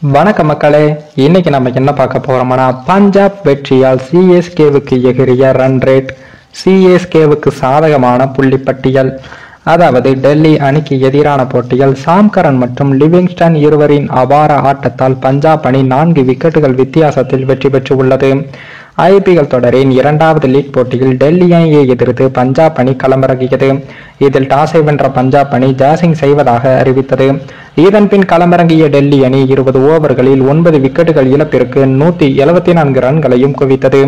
வணக்க மக்களே, இன்னைக்கு நம்ம என்ன பார்க்க போறோம்னா பஞ்சாப் வெற்றியால் சிஎஸ்கேவுக்கு எகிரிய ரன் ரேட், சிஎஸ்கேவுக்கு சாதகமான புள்ளிப்பட்டியல். அதாவது டெல்லி அணிக்கு எதிரான போட்டியில் சாம் கரன் மற்றும் லிவிங்ஸ்டன் இருவரின் அபார ஆட்டத்தால் பஞ்சாப் அணி 4 விக்கெட்டுகள் வித்தியாசத்தில் வெற்றி பெற்று உள்ளது. ஐபிஎல் தொடரின் 2வது லீக் போட்டியில் டெல்லி அணியை எதிர்த்து பஞ்சாப் அணி களமிறங்கியது. இதில் டாஸை வென்ற பஞ்சாப் அணி ஜாசிங் செய்வதாக அறிவித்தது. இதன்பின் களமிறங்கிய டெல்லி அணி 20 ஓவர்களில் 9 விக்கெட்டுகள் இழப்பிற்கு 174 ரன்களையும் குவித்தது.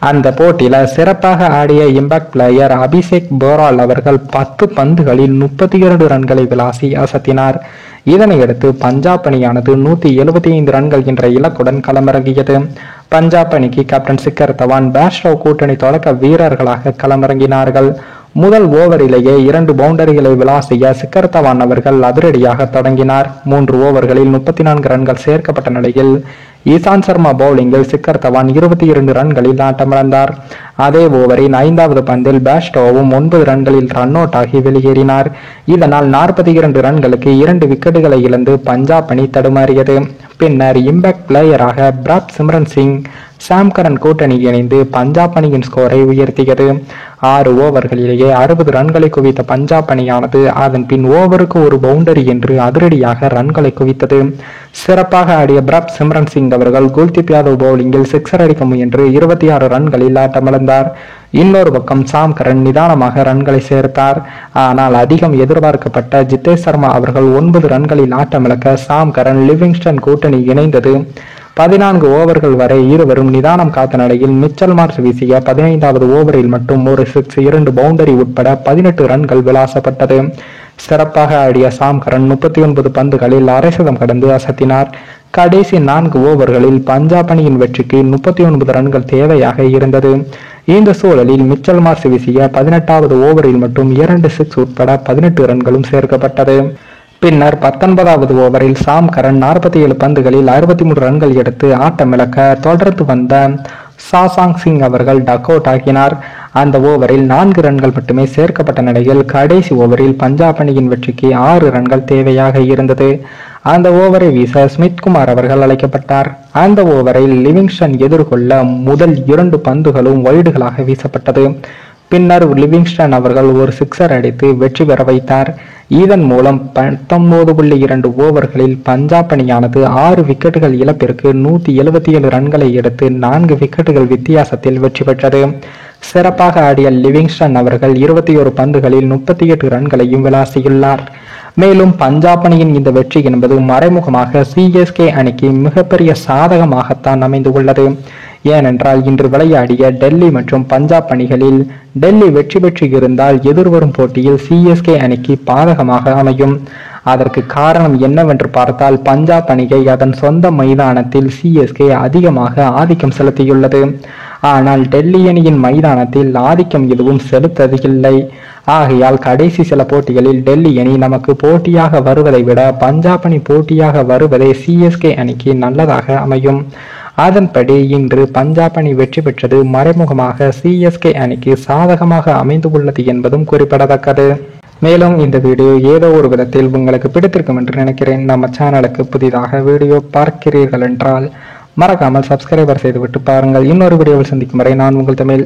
அந்த போட்டியில சிறப்பாக ஆடிய இம்பாக்ட் பிளேயர் அபிஷேக் போரால் அவர்கள் 10 பந்துகளில் 32 ரன்களை விளாசி அசத்தினார். இதனையடுத்து பஞ்சாப் அணியானது 175 ரன்கள் என்ற இலக்குடன் களமிறங்கியது. பஞ்சாப் அணிக்கு கேப்டன் சிக்கர் தவான், பேஷ்ரோ கூட்டணி தொடக்க வீரர்களாக களமிறங்கினார்கள். முதல் ஓவரிலேயே 2 பவுண்டரிகளை விளாசிய சிக்கர் தவான் அவர்கள் அதிரடியாக தொடங்கினார். 3 ஓவர்களில் 34 ரன்கள் சேர்க்கப்பட்ட நிலையில் ஈசாந்த் சர்மா பவுலிங்கில் சிக்கர் தவான் 22 ரன்களில் ஆட்டமிழந்தார். அதே ஓவரின் 5வது பந்தில் பேஷ்ரோவும் 9 ரன்களில் ரன் அவுட் ஆகி வெளியேறினார். இதனால் 42 ரன்களுக்கு 2 விக்கெட்டுகளை இழந்து பஞ்சாப் அணி தடுமாறியது. பின்னர் இம்பாக்ட் பிளேயராக பிரப் சிம்ரன் சிங், சாம் கரன் கூட்டணி இணைந்து பஞ்சாப் அணியின் ஸ்கோரை உயர்த்தியது. 6 ஓவர்களிலேயே 60 ரன்களை குவித்த பஞ்சாப் அணியானது அதன் பின் ஓவருக்கு ஒரு பவுண்டரி என்று அதிரடியாக ரன்களை குவித்தது. சிறப்பாக ஆடிய பிரப் சிம்ரன் சிங் அவர்கள் குல்தீப் யாதவ் பவுலிங்கில் 6 அடிக்க முயன்று 26 ரன்களில் ஆட்டமிழந்தார். இன்னொரு பக்கம் சாம் கரன் நிதானமாக ரன்களை சேர்த்தார். ஆனால் அதிகம் எதிர்பார்க்கப்பட்ட ஜிதேஷ் சர்மா அவர்கள் 9 ரன்களில் ஆட்டமிழக்க சாம் கரன், லிவிங்ஸ்டன் கூட்டணி இணைந்தது. 14 ஓவர்கள் வரை இருவரும் நிதானம் காத்த நிலையில் மிச்சல் மார்ஷ் வீசிய 15வது ஓவரில் மட்டும் ஒரு 6, 2 பவுண்டரி உட்பட 18 ரன்கள் விளாசப்பட்டது. சிறப்பாக ஆடிய சாம் கரன் 39 பந்துகளில் அரை சதம் கடந்து அசத்தினார். கடைசி 4 ஓவர்களில் பஞ்சாப் அணியின் வெற்றிக்கு 39 ரன்கள் தேவையாக இருந்தது. இந்த சூழலில் மிச்சல் மார்ஷ் வீசிய 18வது ஓவரில் மட்டும் 2 6 உட்பட 18 ரன்களும் சேர்க்கப்பட்டது. பின்னர் 19வது ஓவரில் சாம் கரன் 47 பந்துகளில் 63 ரன்கள் எடுத்து ஆட்டமிழக்க தொடர்ந்து வந்த சாசாங் சிங் அவர்கள் டக் அவுட் ஆக்கினார். அந்த ஓவரில் 4 ரன்கள் மட்டுமே சேர்க்கப்பட்ட நிலையில் கடைசி ஓவரில் பஞ்சாப் அணியின் வெற்றிக்கு 6 ரன்கள் தேவையாக இருந்தது. அந்த ஓவரை வீச ஸ்மித்குமார் அவர்கள் அழைக்கப்பட்டார். அந்த ஓவரில் லிவிங்ஸ்டன் எதிர்கொள்ள முதல் 2 பந்துகளும் வைடுகளாக வீசப்பட்டது. பின்னர் லிவிங்ஸ்டன் அவர்கள் ஒரு 6 அடித்து வெற்றி பெற வைத்தார். இதன் மூலம் 19.2 ஓவர்களில் பஞ்சாப் அணியானது 6 விக்கெட்டுகள் இழப்பிற்கு 177 ரன்களை எடுத்து 4 விக்கெட்டுகள் வித்தியாசத்தில் வெற்றி பெற்றது. சிறப்பாக ஆடிய லிவிங்ஸ்டன் அவர்கள் 21 பந்துகளில் 38 ரன்களையும் விளாசியுள்ளார். மேலும் பஞ்சாப் அணியின் இந்த வெற்றி என்பது மறைமுகமாக சிஎஸ்கே அணிக்கு மிகப்பெரிய சாதகமாகத்தான் அமைந்து உள்ளது. ஏனென்றால் இன்று விளையாடிய டெல்லி மற்றும் பஞ்சாப் அணிகளில் டெல்லி வெற்றி பெற்று இருந்தால் எதிர்வரும் போட்டியில் சிஎஸ்கே அணிக்கு பாதகமாக அமையும். அதற்கு காரணம் என்னவென்று பார்த்தால் பஞ்சாப் அணியை அதன் சொந்த மைதானத்தில் சிஎஸ்கே அதிகமாக ஆதிக்கம் செலுத்தியுள்ளது. ஆனால் டெல்லி அணியின் மைதானத்தில் ஆதிக்கம் எதுவும் செலுத்தவில்லை. ஆகையால் கடைசி சில போட்டிகளில் டெல்லி அணி நமக்கு போட்டியாக வருவதை விட பஞ்சாப் அணி போட்டியாக வருவதே சிஎஸ்கே அணிக்கு நல்லதாக அமையும். அதன்படி இன்று பஞ்சாப் அணி வெற்றி பெற்றது மறைமுகமாக சிஎஸ்கே அணிக்கு சாதகமாக அமைந்து உள்ளது என்பதும் குறிப்பிடத்தக்கது. மேலும் இந்த வீடியோ ஏதோ ஒரு விதத்தில் உங்களுக்கு பிடித்திருக்கும் என்று நினைக்கிறேன். நம்ம சேனலுக்கு புதிதாக வீடியோ பார்க்கிறீர்கள் என்றால் மறக்காமல் சப்ஸ்கிரைபர் செய்துவிட்டு பாருங்கள். இன்னொரு வீடியோவில் சந்திக்கும் வரை நான் உங்கள் தமிழ்.